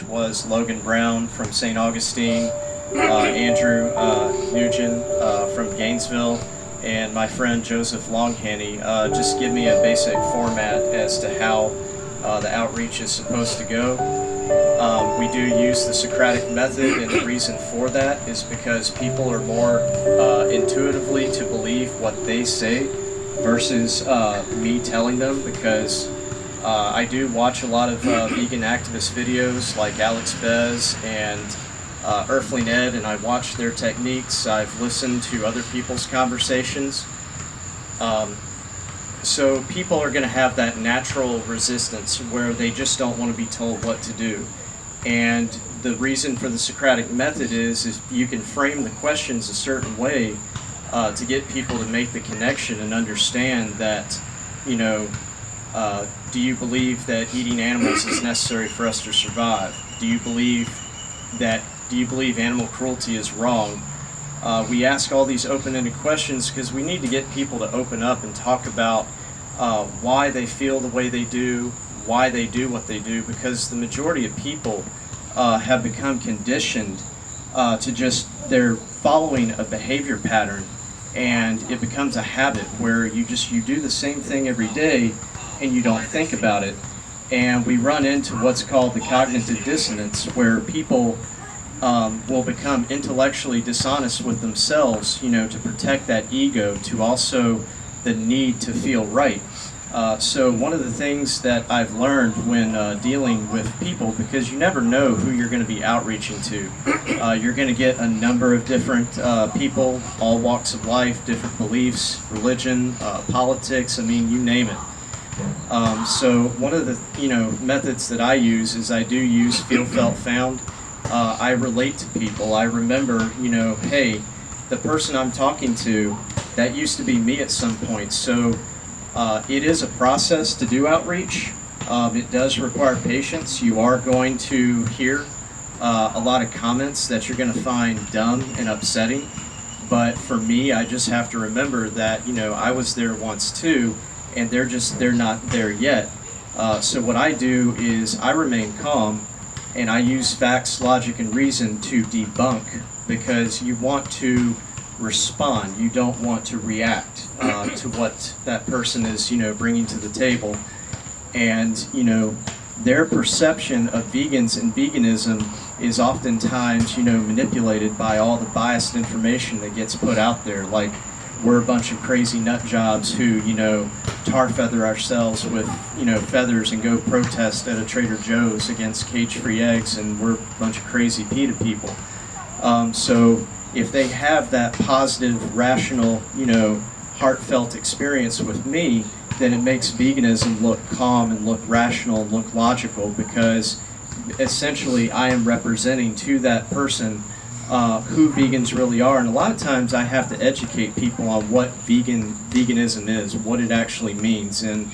was Logan Brown from St. Augustine, Andrew Nugent from Gainesville, and my friend Joseph Longhanny just give me a basic format as to how the outreach is supposed to go. We do use the Socratic method, and the reason for that is because people are more intuitively to believe what they say versus me telling them, because I do watch a lot of vegan activist videos like Alex Bez and Earthling Ed, and I watch their techniques. I've listened to other people's conversations. So people are going to have that natural resistance where they just don't want to be told what to do. And the reason for the Socratic method is you can frame the questions a certain way to get people to make the connection and understand that, you know, do you believe that eating animals is necessary for us to survive? Do you believe animal cruelty is wrong? We ask all these open-ended questions because we need to get people to open up and talk about why they feel the way they do, why they do what they do, because the majority of people have become conditioned to just, they're following a behavior pattern, and it becomes a habit where you do the same thing every day and you don't think about it. And we run into what's called the cognitive dissonance, where people will become intellectually dishonest with themselves, you know, to protect that ego, to also the need to feel right. So one of the things that I've learned when dealing with people, because you never know who you're going to be outreaching to. You're going to get a number of different people, all walks of life, different beliefs, religion, politics, I mean, you name it. So one of the methods that I use is I do use feel, felt, found. I relate to people. I remember, hey, the person I'm talking to, that used to be me at some point. So it is a process to do outreach. It does require patience. You are going to hear a lot of comments that you're going to find dumb and upsetting. But for me, I just have to remember that, I was there once too, and they're not there yet. So what I do is I remain calm, and I use facts, logic, and reason to debunk, because you want to respond. You don't want to react to what that person is, bringing to the table. And, their perception of vegans and veganism is oftentimes, manipulated by all the biased information that gets put out there. Like, we're a bunch of crazy nut jobs who, tar feather ourselves with, feathers and go protest at a Trader Joe's against cage-free eggs, and we're a bunch of crazy PETA people. So if they have that positive, rational, heartfelt experience with me, then it makes veganism look calm and look rational and look logical, because essentially I am representing to that person who vegans really are. And a lot of times I have to educate people on what veganism is, what it actually means. And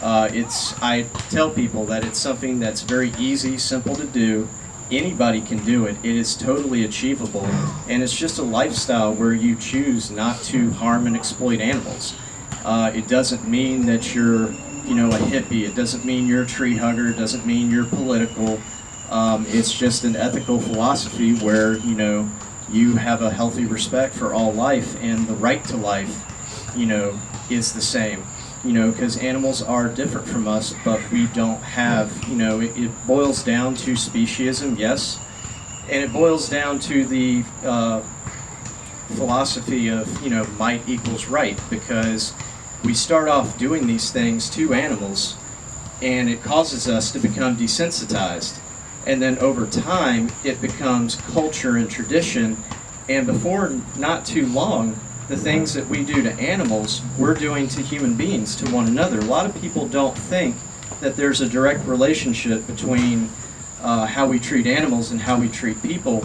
I tell people that it's something that's very easy, simple to do. Anybody can do it. It is totally achievable, and it's just a lifestyle where you choose not to harm and exploit animals. It doesn't mean that you're, a hippie. It doesn't mean you're a tree hugger. It doesn't mean you're political. It's just an ethical philosophy where, you have a healthy respect for all life, and the right to life, is the same. Because animals are different from us, but we don't have, it boils down to speciesism, yes, and it boils down to the philosophy of, might equals right, because we start off doing these things to animals, and it causes us to become desensitized. And then over time, it becomes culture and tradition, and before not too long, the things that we do to animals, we're doing to human beings, to one another. A lot of people don't think that there's a direct relationship between how we treat animals and how we treat people,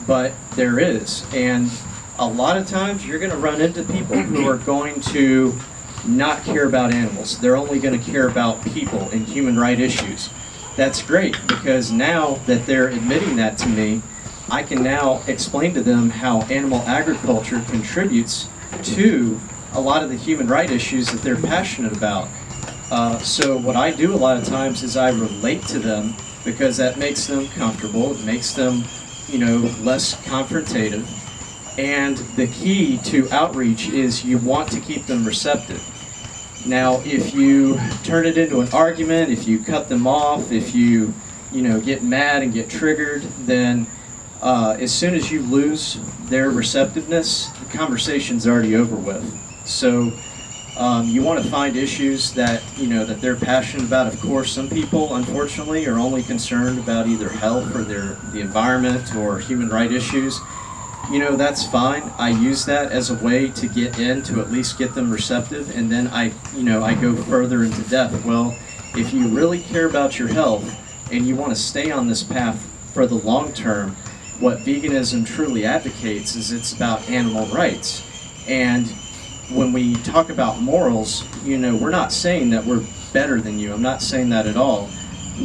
but there is. And a lot of times you're going to run into people who are going to not care about animals. They're only going to care about people and human rights issues. That's great, because now that they're admitting that to me, I can now explain to them how animal agriculture contributes to a lot of the human rights issues that they're passionate about. So what I do a lot of times is I relate to them because that makes them comfortable. It makes them, less confrontative. And the key to outreach is you want to keep them receptive. Now, if you turn it into an argument, if you cut them off, if you, get mad and get triggered, then as soon as you lose their receptiveness, the conversation's already over with. So you want to find issues that, that they're passionate about. Of course, some people, unfortunately, are only concerned about either health or the environment or human rights issues. That's fine. I use that as a way to get in, to at least get them receptive, and then I go further into depth. Well, if you really care about your health and you want to stay on this path for the long term, what veganism truly advocates is it's about animal rights. And when we talk about morals, we're not saying that we're better than you. I'm not saying that at all.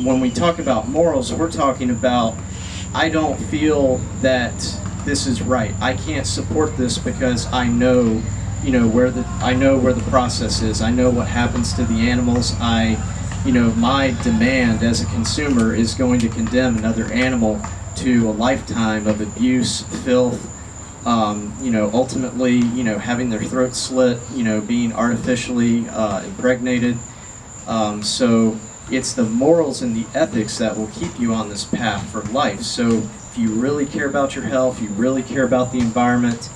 When we talk about morals, we're talking about, I don't feel that this is right. I can't support this because I know, where the process is. I know what happens to the animals. My demand as a consumer is going to condemn another animal to a lifetime of abuse, filth, ultimately, having their throat slit, being artificially impregnated. So it's the morals and the ethics that will keep you on this path for life. So if you really care about your health, you really care about the environment,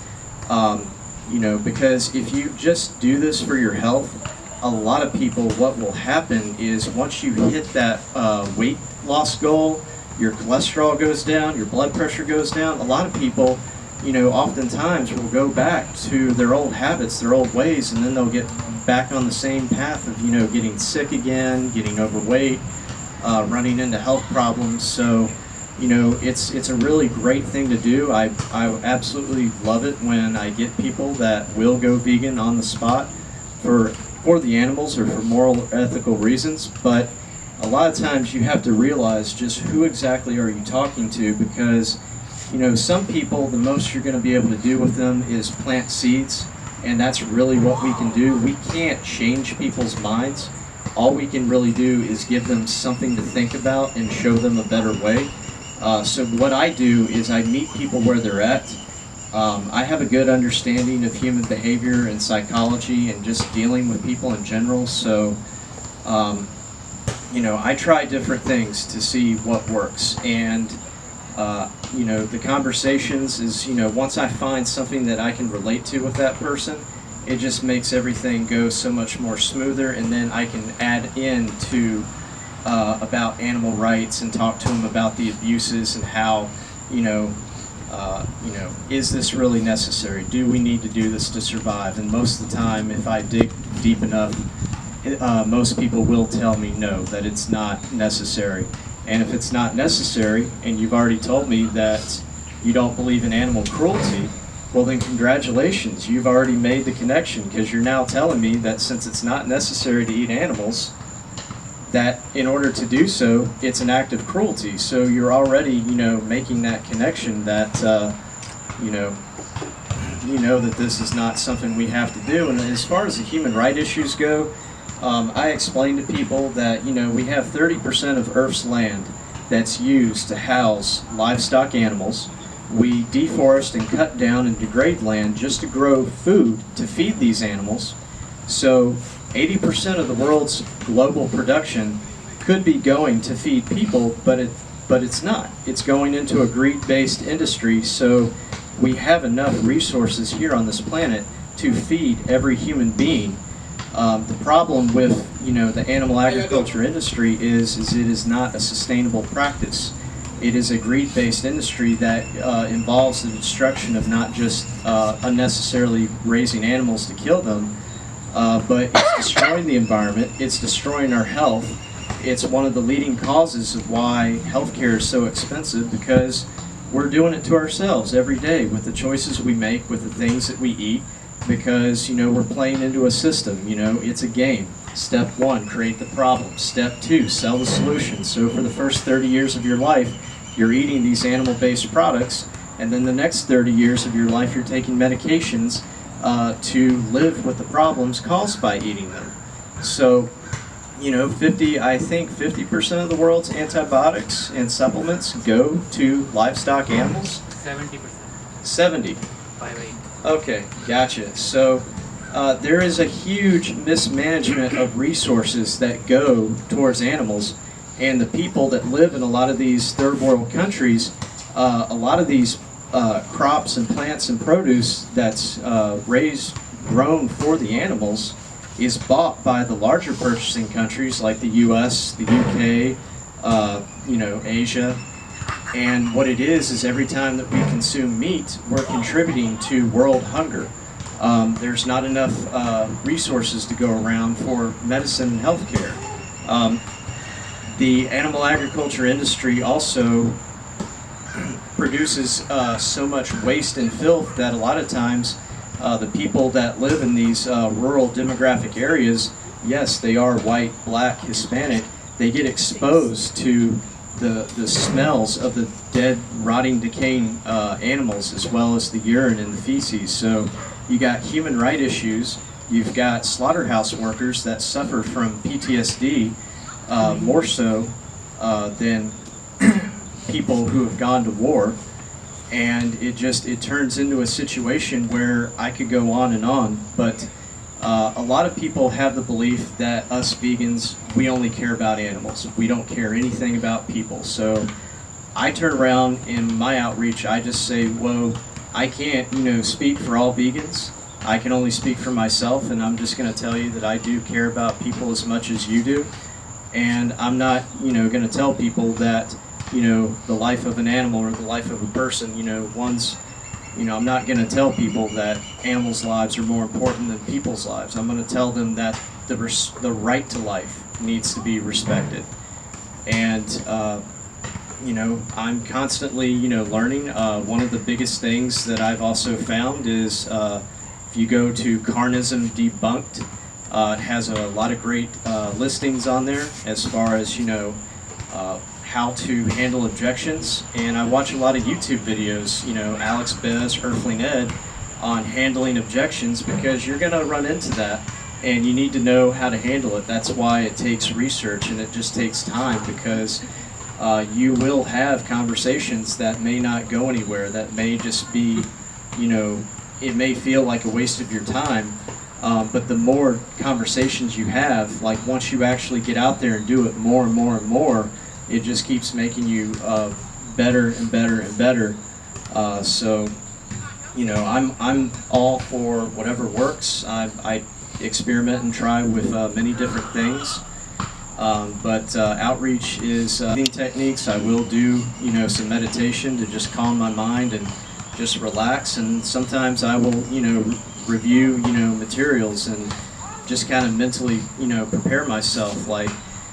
because if you just do this for your health, a lot of people, what will happen is once you hit that weight loss goal, your cholesterol goes down, your blood pressure goes down. A lot of people, oftentimes will go back to their old habits, their old ways, and then they'll get back on the same path of, getting sick again, getting overweight, running into health problems. So, it's a really great thing to do. I absolutely love it when I get people that will go vegan on the spot for the animals or for moral or ethical reasons. But a lot of times you have to realize just who exactly are you talking to, because some people, the most you're going to be able to do with them is plant seeds, and that's really what we can do. We can't change people's minds. All we can really do is give them something to think about and show them a better way. So what I do is I meet people where they're at. I have a good understanding of human behavior and psychology and just dealing with people in general. So, I try different things to see what works. And, the conversations is, once I find something that I can relate to with that person, it just makes everything go so much more smoother. And then I can add in to about animal rights and talk to them about the abuses and how, is this really necessary? Do we need to do this to survive? And most of the time, if I dig deep enough, most people will tell me no, that it's not necessary. And if it's not necessary, and you've already told me that you don't believe in animal cruelty, well then congratulations, you've already made the connection, because you're now telling me that since it's not necessary to eat animals, that in order to do so, it's an act of cruelty. So you're already, making that connection that, that this is not something we have to do. And as far as the human rights issues go, I explain to people that, we have 30% of Earth's land that's used to house livestock animals. We deforest and cut down and degrade land just to grow food to feed these animals. So 80% of the world's global production could be going to feed people, but it's not. It's going into a greed-based industry, so we have enough resources here on this planet to feed every human being. The problem with the animal agriculture industry is it is not a sustainable practice. It is a greed-based industry that involves the destruction of not just unnecessarily raising animals to kill them, but it's destroying the environment, it's destroying our health. It's one of the leading causes of why healthcare is so expensive, because we're doing it to ourselves every day with the choices we make, with the things that we eat, because we're playing into a system. It's a game. Step 1, create the problem. Step 2, sell the solution. So for the first 30 years of your life, you're eating these animal-based products, and then the next 30 years of your life you're taking medications to live with the problems caused by eating them. So I think 50% of the world's antibiotics and supplements go to livestock animals. 70%. 70. 58. Okay, gotcha. So there is a huge mismanagement of resources that go towards animals, and the people that live in a lot of these third world countries, a lot of these crops and plants and produce that's grown for the animals is bought by the larger purchasing countries like the U.S., the U.K., Asia. And what it is every time that we consume meat, we're contributing to world hunger. There's not enough resources to go around for medicine and healthcare. The animal agriculture industry also produces so much waste and filth that a lot of times the people that live in these rural demographic areas, yes, they are white, black, Hispanic, they get exposed to the smells of the dead, rotting, decaying animals, as well as the urine and the feces. So you got human rights issues, you've got slaughterhouse workers that suffer from PTSD more so than people who have gone to war. And it turns into a situation where I could go on, but a lot of people have the belief that us vegans, we only care about animals. We don't care anything about people. So I turn around in my outreach, I just say, well, I can't, speak for all vegans. I can only speak for myself, and I'm just going to tell you that I do care about people as much as you do. And I'm not, going to tell people that the life of an animal or the life of a person, I'm not going to tell people that animals' lives are more important than people's lives. I'm going to tell them that the right to life needs to be respected. And, I'm constantly, learning. One of the biggest things that I've also found is if you go to Carnism Debunked, it has a lot of great listings on there as far as, how to handle objections, and I watch a lot of YouTube videos, Alex Bez, Earthling Ed, on handling objections, because you're going to run into that, and you need to know how to handle it. That's why it takes research, and it just takes time, because you will have conversations that may not go anywhere, that may just be, it may feel like a waste of your time, but the more conversations you have, like once you actually get out there and do it more and more and more, it just keeps making you better and better and better. So, I'm all for whatever works. I experiment and try with many different things. But outreach is techniques. I will do, some meditation to just calm my mind and just relax. And sometimes I will, review, materials and just kind of mentally, prepare myself,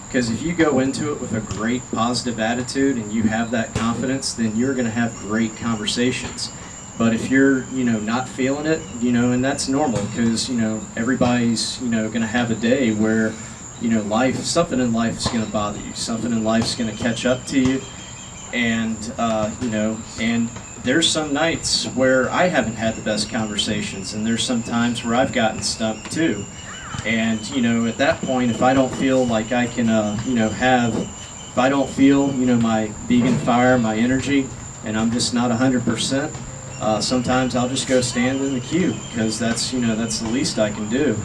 because if you go into it with a great positive attitude and you have that confidence, then you're going to have great conversations. But if you're, not feeling it, and that's normal, because, everybody's, going to have a day where, something in life is going to bother you. Something in life is going to catch up to you. And, and there's some nights where I haven't had the best conversations, and there's some times where I've gotten stumped too. And, at that point, if I don't feel like I can, if I don't feel, my vegan fire, my energy, and I'm just not 100%, sometimes I'll just go stand in the queue, because that's, that's the least I can do.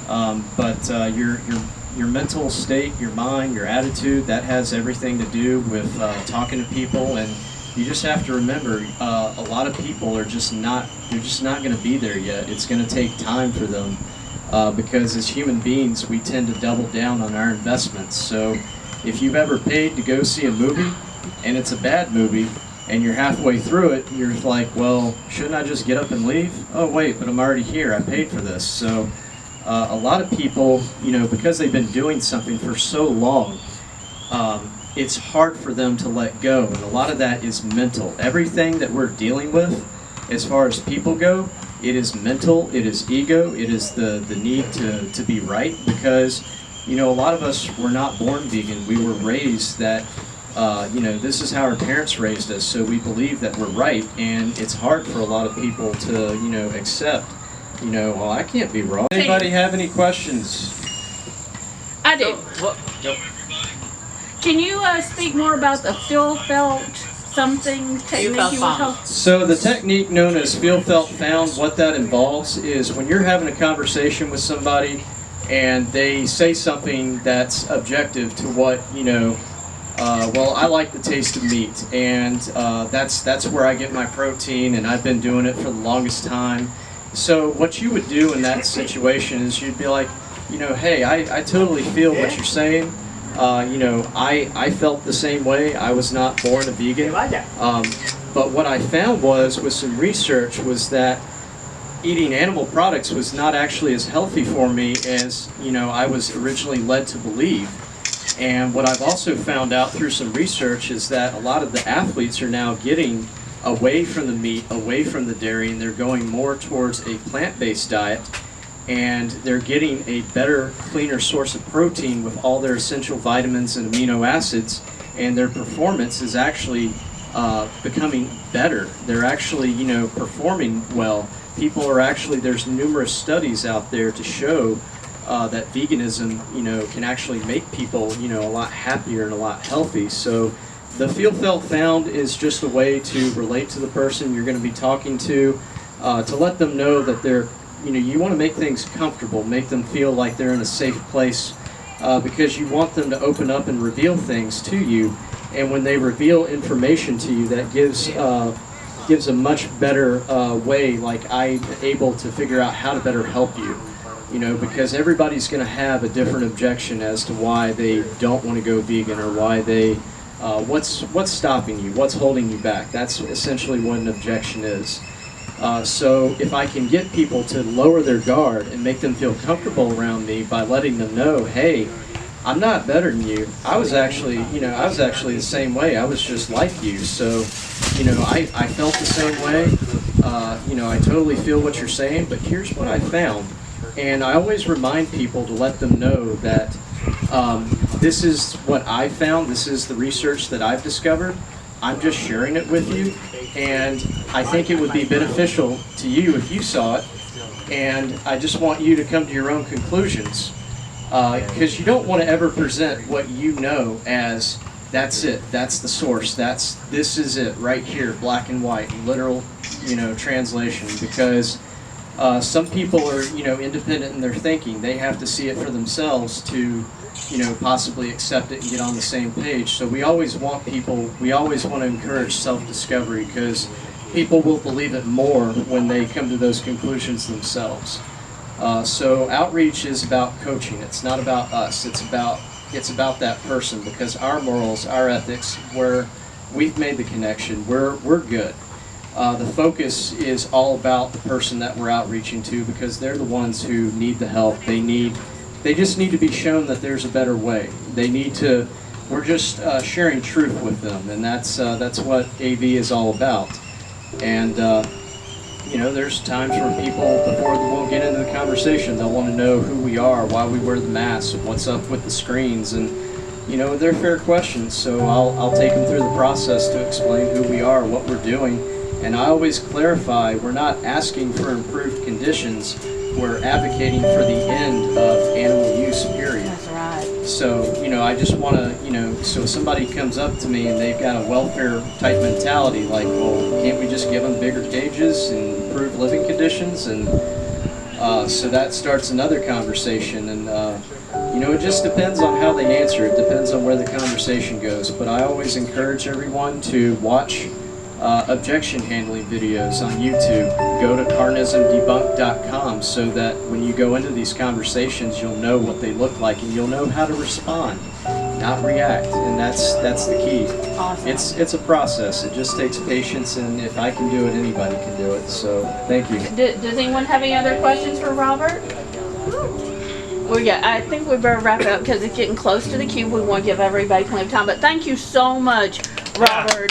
But your mental state, your mind, your attitude, that has everything to do with talking to people. And you just have to remember, a lot of people are just not, they're just not going to be there yet. It's going to take time for them. Because as human beings, we tend to double down on our investments. So if you've ever paid to go see a movie and it's a bad movie and you're halfway through it, you're like, well, shouldn't I just get up and leave? Oh wait, but I'm already here, I paid for this. So a lot of people, because they've been doing something for so long, it's hard for them to let go, and a lot of that is mental. Everything that we're dealing with as far as people go, it is mental, it is ego, it is the need to be right, because, a lot of us were not born vegan. We were raised that, this is how our parents raised us, so we believe that we're right, and it's hard for a lot of people to, accept, well, I can't be wrong. Anybody have any questions? I do. Yep. Can you speak more about the feel felt something technique you were talking? So the technique known as feel felt found, what that involves is when you're having a conversation with somebody and they say something that's objective to what, you know, well, I like the taste of meat, and that's where I get my protein, and I've been doing it for the longest time. So what you would do in that situation is you'd be like, you know, hey, I totally feel what you're saying. You know, I felt the same way. I was not born a vegan. But what I found was, with some research, was that eating animal products was not actually as healthy for me as, you know, I was originally led to believe. And what I've also found out through some research is that a lot of the athletes are now getting away from the meat, away from the dairy, and they're going more towards a plant-based diet. And they're getting a better, cleaner source of protein with all their essential vitamins and amino acids, and their performance is actually becoming better. They're actually, you know, performing well. People are actually, there's numerous studies out there to show that veganism, you know, can actually make people, you know, a lot happier and a lot healthy. So the feel felt found is just a way to relate to the person you're going to be talking to let them know that they're, you know, you want to make things comfortable, make them feel like they're in a safe place, because you want them to open up and reveal things to you. And when they reveal information to you, that gives a much better way, like I'm able to figure out how to better help you. You know, because everybody's going to have a different objection as to why they don't want to go vegan, or why they, what's stopping you, what's holding you back. That's essentially what an objection is. So if I can get people to lower their guard and make them feel comfortable around me by letting them know, hey, I'm not better than you. I was actually the same way. I was just like you. So, you know, I felt the same way. You know, I totally feel what you're saying, but here's what I found. And I always remind people to let them know that this is what I found. This is the research that I've discovered. I'm just sharing it with you. And I think it would be beneficial to you if you saw it. And I just want you to come to your own conclusions. Because you don't want to ever present what you know as, that's it, that's the source, this is it, right here, black and white, literal, you know, translation. Because some people are, you know, independent in their thinking. They have to see it for themselves to, you know, possibly accept it and get on the same page. So we always want to encourage self-discovery, because people will believe it more when they come to those conclusions themselves. So outreach is about coaching. It's not about us. It's about that person, because our morals, our ethics, we've made the connection. We're good. The focus is all about the person that we're outreaching to, because they're the ones who need the help. They just need to be shown that there's a better way. We're just sharing truth with them, and that's what AV is all about. And you know, there's times when people, before they won't get into the conversation, they'll want to know who we are, why we wear the masks, what's up with the screens, and you know, they're fair questions. So I'll take them through the process to explain who we are, what we're doing. And I always clarify, we're not asking for improved conditions, we're advocating for the end of animal use, period. That's right. So, you know, I just want to, you know, so if somebody comes up to me and they've got a welfare type mentality, like, well, can't we just give them bigger cages and improve living conditions? And so that starts another conversation. And, you know, it just depends on how they answer. It depends on where the conversation goes. But I always encourage everyone to watch objection handling videos on YouTube. Go to carnismdebunked.com, so that when you go into these conversations, you'll know what they look like, and you'll know how to respond, not react. And that's the key. Awesome. It's a process. It just takes patience, and if I can do it, anybody can do it. So thank you. Does anyone have any other questions for Robert? Well, yeah, I think we better wrap it up, because it's getting close to the cube. We want to give everybody plenty of time. But thank you so much, Robert.